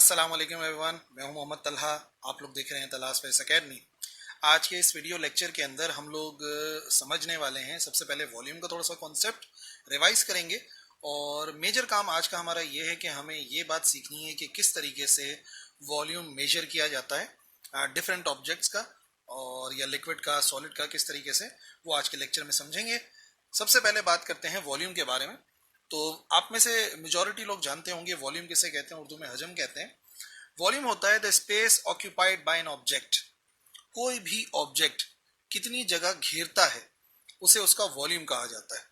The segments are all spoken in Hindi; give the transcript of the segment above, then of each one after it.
अस्सलाम वालेकुम एवरीवन, मैं हूं मोहम्मद तलहा। आप लोग देख रहे हैं तलहा स्पेस एकेडमी। आज के इस वीडियो लेक्चर के अंदर हम लोग समझने वाले हैं सबसे पहले वॉल्यूम का थोड़ा सा कॉन्सेप्ट रिवाइज करेंगे। और मेजर काम आज का हमारा ये है कि हमें ये बात सीखनी है कि किस तरीके से वॉल्यूम मेजर किया जाता है डिफरेंट ऑब्जेक्ट्स का, और या लिक्विड का, सॉलिड का, किस तरीके से वो आज के लेक्चर में समझेंगे। सबसे पहले बात करते हैं वॉल्यूम के बारे में। तो आप में से मेजॉरिटी लोग जानते होंगे वॉल्यूम किसे कहते हैं, उर्दू में हजम कहते हैं। वॉल्यूम होता है the space occupied by an object. कोई भी ऑब्जेक्ट कितनी जगह घेरता है उसे उसका वॉल्यूम कहा जाता है।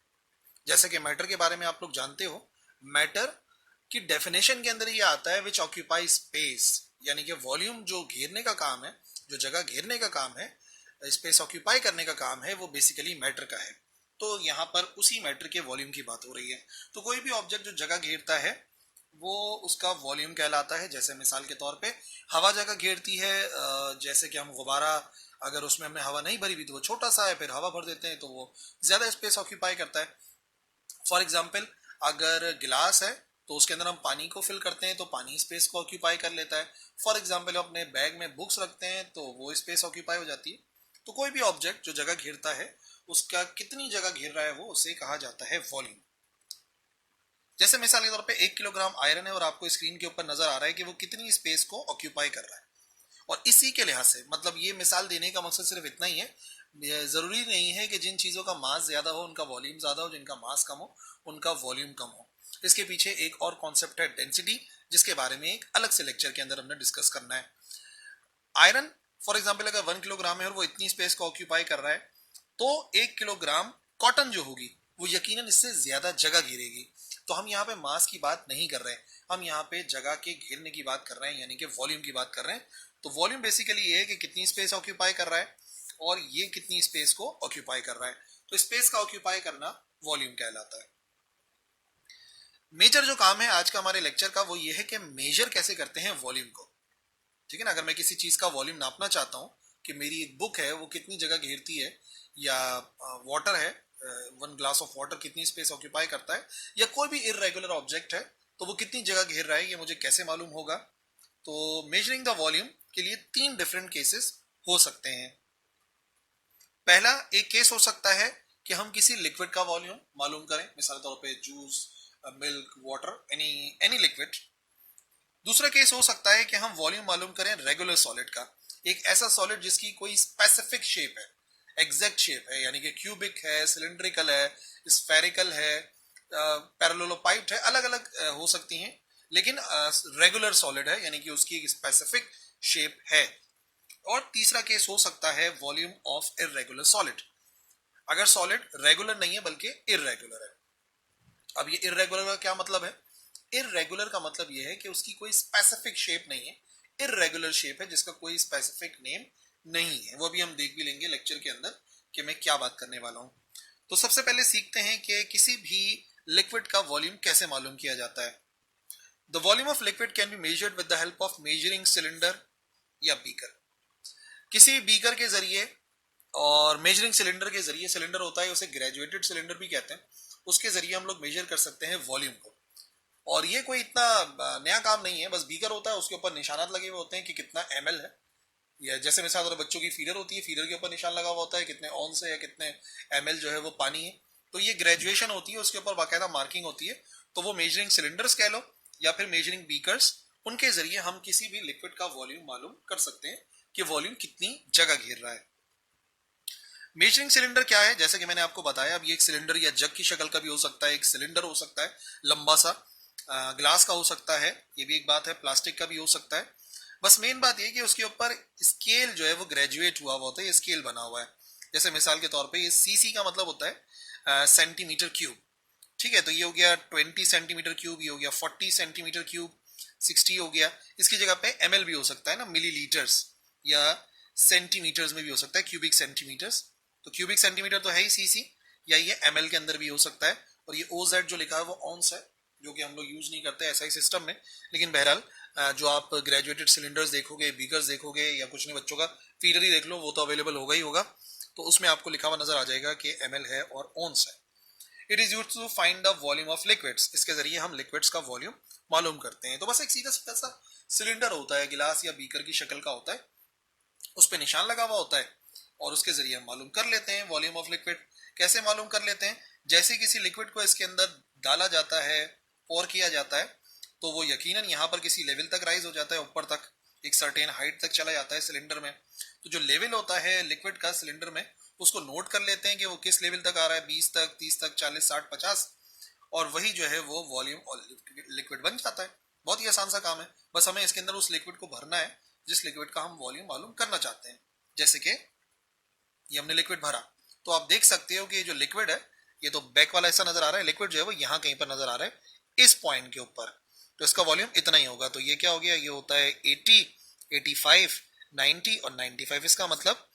जैसे कि मैटर के बारे में आप लोग जानते हो, मैटर की डेफिनेशन के अंदर ये आता है विच ऑक्यूपाई स्पेस, यानी कि वॉल्यूम जो घेरने का काम है, जो जगह घेरने का काम है, स्पेस ऑक्यूपाई करने का काम है, वो बेसिकली मैटर का है। तो यहाँ पर उसी मैटर के वॉल्यूम की बात हो रही है। तो कोई भी ऑब्जेक्ट जो जगह घेरता है वो उसका वॉल्यूम कहलाता है। जैसे मिसाल के तौर पे हवा जगह घेरती है, जैसे कि हम गुब्बारा, अगर उसमें हमने हवा नहीं भरी हुई तो वो छोटा सा है, फिर हवा भर देते हैं तो वो ज्यादा स्पेस ऑक्यूपाई करता है। फॉर एग्जाम्पल, अगर गिलास है तो उसके अंदर हम पानी को फिल करते हैं तो पानी स्पेस को ऑक्यूपाई कर लेता है। फॉर एग्जाम्पल, अपने बैग में बुक्स रखते हैं तो वो स्पेस ऑक्यूपाई हो जाती है। तो कोई भी ऑब्जेक्ट जो जगह घेरता है उसका कितनी जगह घेर रहा है वो उसे कहा जाता है वॉल्यूम। जैसे मिसाल के तौर पे 1 किलोग्राम आयरन है और आपको स्क्रीन के ऊपर नजर आ रहा है कि वो कितनी स्पेस को ऑक्यूपाई कर रहा है। और इसी के लिहाज से, मतलब ये मिसाल देने का मकसद सिर्फ इतना ही है, जरूरी नहीं है कि जिन चीजों का मास ज्यादा हो उनका वॉल्यूम ज्यादा हो, जिनका मास कम हो उनका वॉल्यूम कम हो। इसके पीछे एक और कॉन्सेप्ट है डेंसिटी, जिसके बारे में एक अलग से लेक्चर के अंदर हमने डिस्कस करना है। आयरन फॉर एग्जाम्पल अगर 1 किलोग्राम है और वो इतनी स्पेस को ऑक्यूपाई कर रहा है, तो 1 किलोग्राम कॉटन जो होगी वो यकीनन इससे ज्यादा जगह घेरेगी। तो हम यहाँ पे मास की बात नहीं कर रहे हैं, हम यहाँ पे जगह के घेरने की बात कर रहे हैं, यानी कि वॉल्यूम की बात कर रहे हैं। तो वॉल्यूम बेसिकली ये है कि कितनी स्पेस ऑक्यूपाई कर रहा है और ये कितनी स्पेस को ऑक्यूपाई कर रहा है। तो स्पेस का ऑक्यूपाई करना वॉल्यूम कहलाता है। मेजर जो काम है आज का हमारे लेक्चर का वो ये है कि मेजर कैसे करते हैं वॉल्यूम को। ठीक है ना, अगर मैं किसी चीज का वॉल्यूम नापना चाहता हूँ कि मेरी एक बुक है वो कितनी जगह घेरती है, या वाटर है, 1 ग्लास ऑफ वाटर कितनी स्पेस ऑक्यूपाई करता है, या कोई भी इरेगुलर ऑब्जेक्ट है तो वो कितनी जगह घेर रहा है, ये मुझे कैसे मालूम होगा। तो मेजरिंग द वॉल्यूम के लिए 3 डिफरेंट केसेस हो सकते हैं। पहला एक केस हो सकता है कि हम किसी लिक्विड का वॉल्यूम मालूम करें, मिसाल तौर पे juice, milk, water, any any liquid. दूसरा केस हो सकता है कि हम वॉल्यूम मालूम करें रेगुलर सॉलिड का, एक ऐसा सॉलिड जिसकी कोई स्पेसिफिक शेप है, एग्जैक्ट शेप है, यानी कि क्यूबिक है, सिलिंड्रिकल है, स्फेरिकल है, पैरेललोपाइड है, अलग अलग हो सकती हैं, लेकिन रेगुलर सॉलिड है, यानी कि उसकी एक स्पेसिफिक शेप है। और तीसरा केस हो सकता है वॉल्यूम ऑफ इरेगुलर सॉलिड, अगर सॉलिड रेगुलर नहीं है बल्कि इरेगुलर है। अब ये इरेगुलर का क्या मतलब है? इरेगुलर का मतलब ये है कि उसकी कोई स्पेसिफिक शेप नहीं है, इरेगुलर शेप है जिसका कोई स्पेसिफिक नेम नहीं है। वो भी हम देख भी लेंगे लेक्चर के अंदर कि मैं क्या बात करने वाला हूं। तो सबसे पहले सीखते हैं कि किसी भी लिक्विड का वॉल्यूम कैसे मालूम किया जाता है। The volume of liquid can be measured with the help of measuring cylinder या बीकर। किसी बीकर के जरिए और मेजरिंग सिलेंडर के जरिए, सिलेंडर होता है उसे ग्रेजुएटेड सिलेंडर भी कहते हैं, उसके जरिए हम लोग मेजर कर सकते हैं वॉल्यूम को। और ये कोई इतना नया काम नहीं है, बस बीकर होता है, उसके ऊपर निशानात लगे हुए होते हैं कि कितना ml है, या जैसे मिसाल बच्चों की फीडर होती है, फीडर के ऊपर निशान लगा हुआ होता है कितने ऑन से या कितने ml जो है वो पानी है। तो ये ग्रेजुएशन होती है, उसके ऊपर बाकायदा मार्किंग होती है। तो वो मेजरिंग सिलेंडर्स कह लो या फिर मेजरिंग बीकर्स, उनके जरिए हम किसी भी लिक्विड का वॉल्यूम मालूम कर सकते हैं कि वॉल्यूम कितनी जगह घेर रहा है। मेजरिंग सिलेंडर क्या है? जैसे कि मैंने आपको बताया, अब ये एक सिलेंडर या जग की शक्ल का भी हो सकता है, एक सिलेंडर हो सकता है लंबा सा, ग्लास का हो सकता है, ये भी एक बात है, प्लास्टिक का भी हो सकता है। बस मेन बात ये कि उसके ऊपर स्केल जो है वो ग्रेजुएट हुआ हुआ होता है, ये स्केल बना हुआ है। जैसे मिसाल के तौर पे ये सीसी का मतलब होता है सेंटीमीटर क्यूब। ठीक है, तो ये हो गया 20 सेंटीमीटर क्यूब, ये हो गया 40 सेंटीमीटर क्यूब, 60 हो गया। इसकी जगह पे ml भी हो सकता है ना, मिलीलीटर्स, या सेंटीमीटर्स में भी हो सकता है, क्यूबिक सेंटीमीटर्स। तो क्यूबिक सेंटीमीटर तो है ही सीसी, या ये ml के अंदर भी हो सकता है। और ये OZ जो लिखा है वो ऑन्स है, जो कि हम लोग यूज नहीं करते ऐसा ही सिस्टम में। लेकिन बहरहाल जो आप ग्रेजुएटेड सिलेंडर्स देखोगे, बीकर्स देखोगे, या कुछ नहीं बच्चों का फीडर ही देख लो, वो तो अवेलेबल होगा ही होगा, तो उसमें आपको लिखा हुआ नजर आ जाएगा कि ml है और ऑन्स है। It is used to find the volume of liquids, इसके जरिए हम लिक्विड्स का वॉल्यूम मालूम करते हैं। तो बस एक सीधा सीधा सा सिलेंडर होता है, गिलास या बीकर की शक्ल का होता है, उस पर निशान लगा हुआ होता है और उसके जरिए हम मालूम कर लेते हैं वॉल्यूम ऑफ लिक्विड। कैसे मालूम कर लेते हैं? जैसे किसी लिक्विड को इसके अंदर डाला जाता है, पोर किया जाता है, तो वो यकीनन यहाँ पर किसी लेवल तक राइज हो जाता है, ऊपर तक एक सर्टेन हाइट तक चला जाता है सिलेंडर में। तो जो लेवल होता है लिक्विड का सिलेंडर में, उसको नोट कर लेते हैं कि वो किस लेवल तक आ रहा है, 20 तक, 30 तक, 40, 60, 50, और वही जो है वो वॉल्यूम और लिक्विड बन जाता है। बहुत ही आसान सा काम है, बस हमें इसके अंदर उस लिक्विड को भरना है जिस लिक्विड का हम वॉल्यूम मालूम करना चाहते हैं। जैसे कि ये हमने लिक्विड भरा, तो आप देख सकते हो कि जो लिक्विड है, ये तो बैक वाला ऐसा नजर आ रहा है, लिक्विड जो है वो यहाँ कहीं पर नजर आ रहा है इस पॉइंट के ऊपर, तो इसका वॉल्यूम इतना ही होगा। तो ये क्या हो गया, ये होता है 80, 85, 90 और 95। इसका मतलब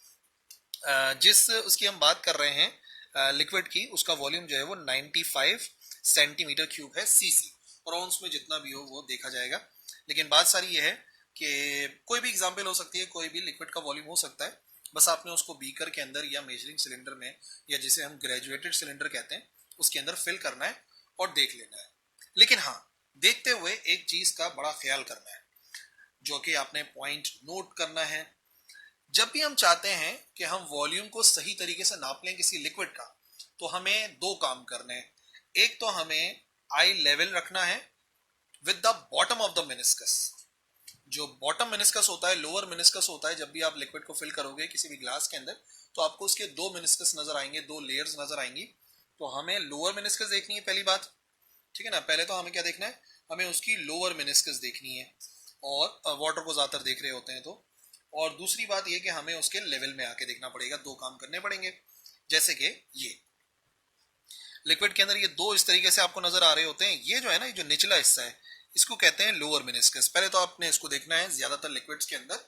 जिस उसकी हम बात कर रहे हैं लिक्विड की, उसका वॉल्यूम जो है वो 95 सेंटीमीटर क्यूब है, सीसी, और आउंस में जितना भी हो वो देखा जाएगा। लेकिन बात सारी ये है कि कोई भी एग्जांपल हो सकती है, कोई भी लिक्विड का वॉल्यूम हो सकता है, बस आपने उसको बीकर के अंदर या मेजरिंग सिलेंडर में, या जिसे हम ग्रेजुएटेड सिलेंडर कहते हैं, उसके अंदर फिल करना है और देख लेना है। लेकिन हाँ, देखते हुए एक चीज का बड़ा ख्याल करना है, जो कि आपने पॉइंट नोट करना है। जब भी हम चाहते हैं कि हम वॉल्यूम को सही तरीके से नाप लें किसी लिक्विड का, तो हमें दो काम करने हैं। एक तो हमें आई लेवल रखना है with the bottom of the meniscus. जो बॉटम मेनिस्कस होता है, लोअर मेनिस्कस होता है, जब भी आप लिक्विड को फिल करोगे किसी भी ग्लास के अंदर, तो आपको उसके दो मेनिस्कस नजर आएंगे, दो लेयर्स नजर आएंगी। तो हमें लोअर मेनिस्कस देखनी है पहली बात, ठीक है ना। पहले तो हमें क्या देखना है, हमें उसकी लोअर मेनिस्कस देखनी है, और वाटर को ज्यादातर देख रहे होते हैं तो। और दूसरी बात ये कि हमें उसके लेवल में आके देखना पड़ेगा, दो काम करने पड़ेंगे। जैसे कि ये लिक्विड के अंदर ये दो इस तरीके से आपको नजर आ रहे होते हैं, ये जो है ना, ये जो निचला हिस्सा है, इसको कहते हैं लोअर मेनिस्कस। पहले तो आपने इसको देखना है, ज्यादातर लिक्विड्स के अंदर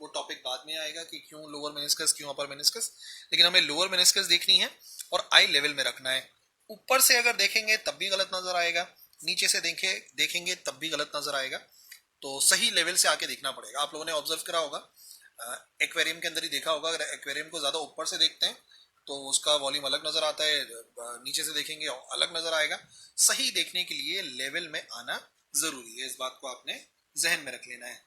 वो टॉपिक बाद में आएगा कि क्यों लोअर मेनिस्कस, क्यों अपर मेनिस्कस, लेकिन हमें लोअर मेनिस्कस देखनी है और आई लेवल में रखना है। ऊपर से अगर देखेंगे तब भी गलत नजर आएगा, नीचे से देखेंगे तब भी गलत नजर आएगा। तो सही लेवल से आके देखना पड़ेगा। आप लोगों ने ऑब्जर्व करा होगा, एक्वेरियम के अंदर ही देखा होगा, अगर एक्वेरियम को ज्यादा ऊपर से देखते हैं तो उसका वॉल्यूम अलग नजर आता है, नीचे से देखेंगे अलग नजर आएगा। सही देखने के लिए लेवल में आना जरूरी है, इस बात को आपने जहन में रख लेना है।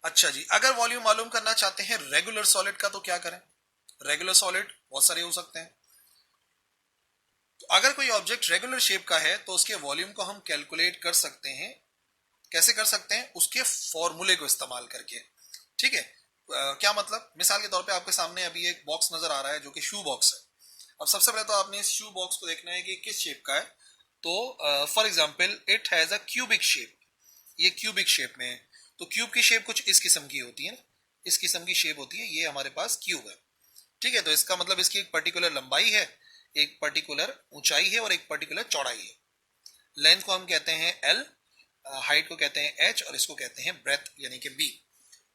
अच्छा जी, अगर वॉल्यूम मालूम करना चाहते हैं रेगुलर सॉलिड का, तो क्या करें? रेगुलर सॉलिड बहुत सारे हो सकते हैं। तो अगर कोई ऑब्जेक्ट रेगुलर शेप का है तो उसके वॉल्यूम को हम कैलकुलेट कर सकते हैं। कैसे कर सकते हैं? उसके फॉर्मूले को इस्तेमाल करके, ठीक है। क्या मतलब? मिसाल के तौर पे आपके सामने अभी एक बॉक्स नजर आ रहा है जो कि शू बॉक्स है। अब सबसे पहले तो आपने इस शू बॉक्स को देखना है कि किस शेप का है। तो for example it has a cubic shape, ये क्यूबिक शेप में है। तो क्यूब की शेप कुछ इस किस्म की होती है ना, इस किस्म की शेप होती है। ये हमारे पास क्यूब है, ठीक है। तो इसका मतलब इसकी एक पर्टिकुलर लंबाई है, एक पर्टिकुलर ऊंचाई है और एक पर्टिकुलर चौड़ाई है। लेंथ को हम कहते हैं एल, हाइट को कहते हैं एच, और इसको कहते हैं ब्रेथ यानी कि बी।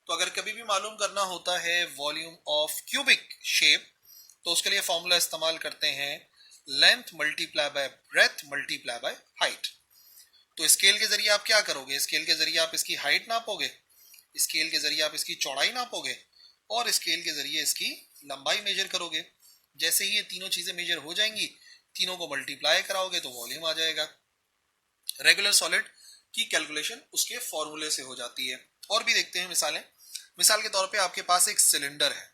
तो अगर कभी भी मालूम करना होता है वॉल्यूम ऑफ क्यूबिक शेप, तो उसके लिए फॉर्मूला इस्तेमाल करते हैं length multiply by breath multiply by height. तो स्केल के जरिए आप क्या करोगे? स्केल के जरिए आप इसकी हाइट नापोगे, स्केल के जरिए आप इसकी चौड़ाई नापोगे, और स्केल के जरिए इसकी लंबाई मेजर करोगे। जैसे ही ये तीनों चीजें मेजर हो जाएंगी, तीनों को मल्टीप्लाई कराओगे तो वॉल्यूम आ जाएगा। रेगुलर सॉलिड की कैलकुलेशन उसके फॉर्मूले से हो जाती है। और भी देखते हैं मिसालें। मिसाल के तौर पे आपके पास एक सिलेंडर है,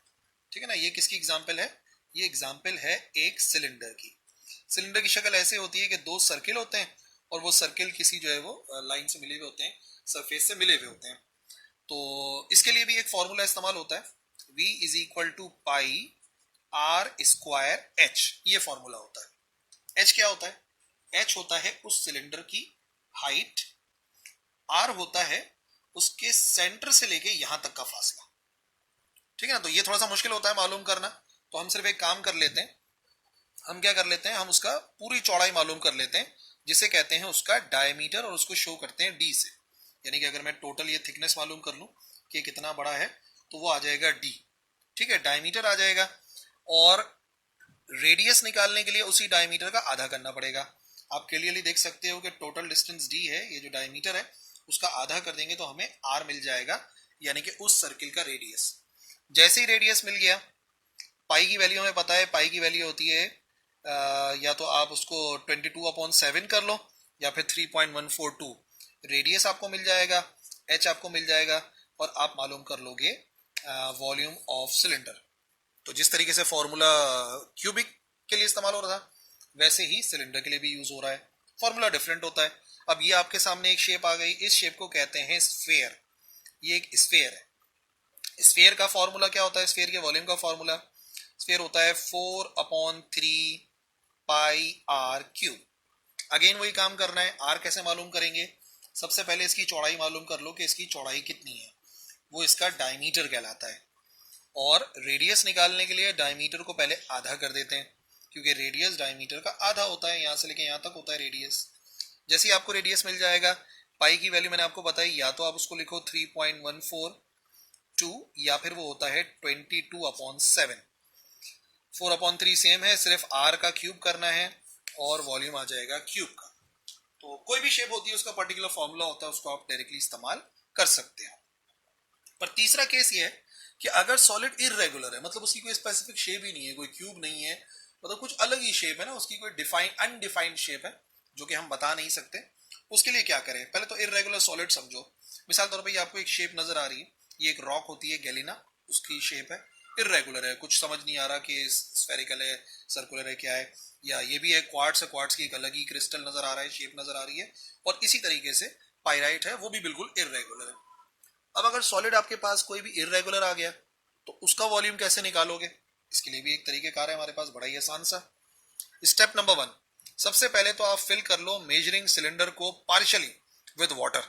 ठीक है ना। ये किसकी एग्जांपल है? ये एग्जांपल है एक सिलेंडर की। सिलेंडर की शक्ल ऐसे होती है कि दो सर्किल होते हैं, और वो सर्किल किसी जो है वो लाइन से मिले हुए होते हैं, सरफेस से मिले हुए होते हैं। तो इसके लिए भी एक फॉर्मूला इस्तेमाल होता है, V is equal to pi r square h. ये फॉर्मूला होता है। एच क्या होता है? एच होता है उस सिलेंडर की हाइट, आर होता है उसके सेंटर से लेके यहां तक का फासला, ठीक है ना। तो ये थोड़ा सा मुश्किल होता है मालूम करना, तो हम सिर्फ एक काम कर लेते हैं। हम क्या कर लेते हैं, हम उसका पूरी चौड़ाई मालूम कर लेते हैं, जिसे कहते हैं उसका डायमीटर, और उसको शो करते हैं डी से। यानी कि अगर मैं टोटल ये थिकनेस मालूम कर लूं कि कितना बड़ा है, तो वो आ जाएगा डी, ठीक है, डायमीटर आ जाएगा। और रेडियस निकालने के लिए उसी डायमीटर का आधा करना पड़ेगा। आप क्लियरली देख सकते हो कि टोटल डिस्टेंस डी है, ये जो डायमीटर है उसका आधा कर देंगे तो हमें आर मिल जाएगा, यानी कि उस सर्किल का रेडियस। जैसे ही रेडियस मिल गया, पाई की वैल्यू हमें पता है, पाई की वैल्यू होती है या तो आप उसको 22/7 कर लो, या फिर 3.142, रेडियस आपको मिल जाएगा, h आपको मिल जाएगा, और आप मालूम कर लोगे वॉल्यूम ऑफ सिलेंडर। तो जिस तरीके से फॉर्मूला क्यूबिक के लिए इस्तेमाल हो रहा था, वैसे ही सिलेंडर के लिए भी यूज हो रहा है। फॉर्मूला डिफरेंट होता है। अब ये आपके सामने एक शेप आ गई, इस शेप को कहते हैं स्फीयर। ये एक स्फीयर है। स्फीयर का फॉर्मूला क्या होता है? स्फीयर के वॉल्यूम का फॉर्मूला स्फीयर होता है 4/3 पाई आर क्यूब। अगेन वही काम करना है। आर कैसे मालूम करेंगे? सबसे पहले इसकी चौड़ाई मालूम कर लो कि इसकी चौड़ाई कितनी है, वो इसका डायमीटर कहलाता है। और रेडियस निकालने के लिए डायमीटर को पहले आधा कर देते हैं, क्योंकि रेडियस डायमीटर का आधा होता है। यहां से लेके यहां तक होता है रेडियस। जैसे ही आपको रेडियस मिल जाएगा, पाई की वैल्यू मैंने आपको बताई, या तो आप उसको लिखो 3.142, या फिर वो होता है 22/7। 4/3 सेम है, सिर्फ आर का क्यूब करना है और वॉल्यूम आ जाएगा क्यूब का। तो कोई भी शेप होती है उसका पर्टिकुलर फॉर्मूला होता है, उसको आप डायरेक्टली इस्तेमाल कर सकते हो। पर तीसरा केस ये है कि अगर सॉलिड इररेगुलर है, मतलब उसकी कोई स्पेसिफिक शेप ही नहीं है, कोई क्यूब नहीं है, मतलब कुछ अलग ही शेप है ना, उसकी कोई डिफाइन अनडिफाइंड शेप है जो कि हम बता नहीं सकते, उसके लिए क्या करें? पहले तो इररेगुलर सॉलिड समझो। मिसाल तौर पर आपको एक शेप नजर आ रही है, ये एक रॉक होती है गैलिना, उसकी शेप है, इररेगुलर है, कुछ समझ नहीं आ रहा कि स्फेरिकल है, सर्कुलर है, क्या है। या ये भी है क्वार्ट्स है, क्वार्ट्स की एक अलग ही क्रिस्टल नजर आ रहा है, शेप नजर आ रही है। और इसी तरीके से पाइराइट है, वो भी बिल्कुल इररेगुलर है। अब अगर सॉलिड आपके पास कोई भी इररेगुलर आ गया, तो उसका वॉल्यूम कैसे निकालोगे? इसके लिए भी एक तरीकेकार है हमारे पास, बड़ा ही आसान सा। स्टेप नंबर 1, सबसे पहले तो आप फिल कर लो मेजरिंग सिलेंडर को पार्शियली विद वाटर।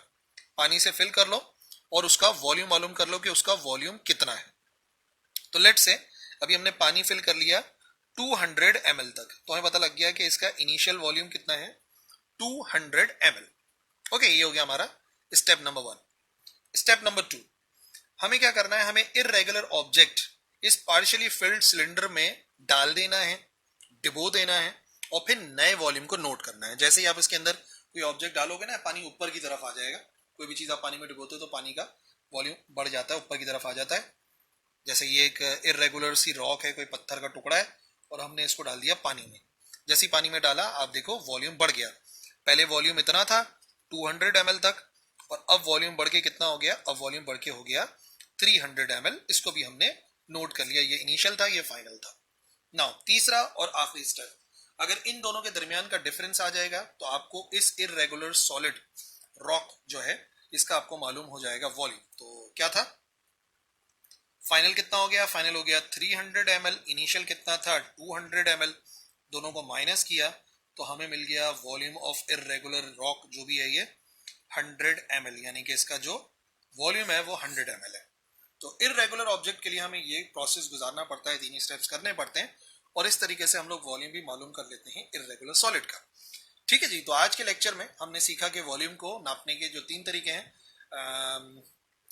पानी से फिल कर लो और उसका वॉल्यूम मालूम कर लो कि उसका वॉल्यूम कितना है। तो लेट से अभी हमने पानी फिल कर लिया 200 ml तक, तो हमें पता लग गया कि इसका इनिशियल वॉल्यूम कितना है, 200 ml। ओके, ये हो गया हमारा स्टेप नंबर 1। स्टेप नंबर 2, हमें क्या करना है? हमें इररेगुलर ऑब्जेक्ट इस पार्शियली फिल्ड सिलेंडर में डाल देना है, डिबो देना है, और फिर नए वॉल्यूम को नोट करना है। जैसे ही आप इसके अंदर कोई ऑब्जेक्ट डालोगे ना, पानी ऊपर की तरफ आ जाएगा। कोई भी चीज आप पानी में डिबोते हो तो पानी का वॉल्यूम बढ़ जाता है, ऊपर की तरफ आ जाता है। जैसे ये एक इररेगुलर सी रॉक है, कोई पत्थर का टुकड़ा है, और हमने इसको डाल दिया पानी में। जैसे ही पानी में डाला, आप देखो वॉल्यूम बढ़ गया। पहले वॉल्यूम इतना था 200 ml तक, और अब वॉल्यूम बढ़ के कितना हो गया? अब वॉल्यूम बढ़ के हो गया 300 ml। इसको भी हमने नोट कर लिया, ये इनिशियल था, ये फाइनल था। नाउ तीसरा और आखिरी स्टेप, अगर इन दोनों के दरमियान का डिफरेंस आ जाएगा तो आपको इस इररेगुलर सॉलिड रॉक जो है, इसका आपको मालूम हो जाएगा वॉल्यूम। तो क्या था फाइनल? कितना हो गया? फाइनल हो गया 300 ml। इनिशियल कितना था? 200 ml। दोनों को माइनस किया तो हमें मिल गया वॉल्यूम ऑफ इररेगुलर रॉक जो भी है ये 100 ml, यानी कि इसका जो वॉल्यूम है वो 100 ml है। तो इररेगुलर ऑब्जेक्ट के लिए हमें ये प्रोसेस गुजारना पड़ता है, 3 स्टेप्स करने पड़ते हैं, और इस तरीके से हम लोग वॉल्यूम भी मालूम कर लेते हैं इररेगुलर सॉलिड का। ठीक है जी, तो आज के लेक्चर में हमने सीखा कि वॉल्यूम को नापने के जो 3 तरीके हैं,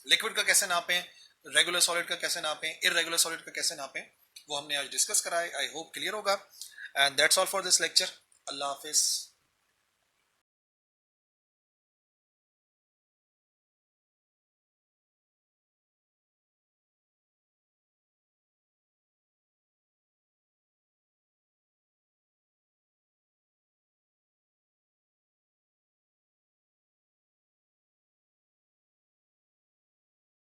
लिक्विड का कैसे नापें, रेगुलर सॉलिड का कैसे नापें, इररेगुलर सॉलिड का कैसे नापें, वो हमने आज डिस्कस करा है। आई होप क्लियर होगा। And that's all for this lecture. Allah Hafiz.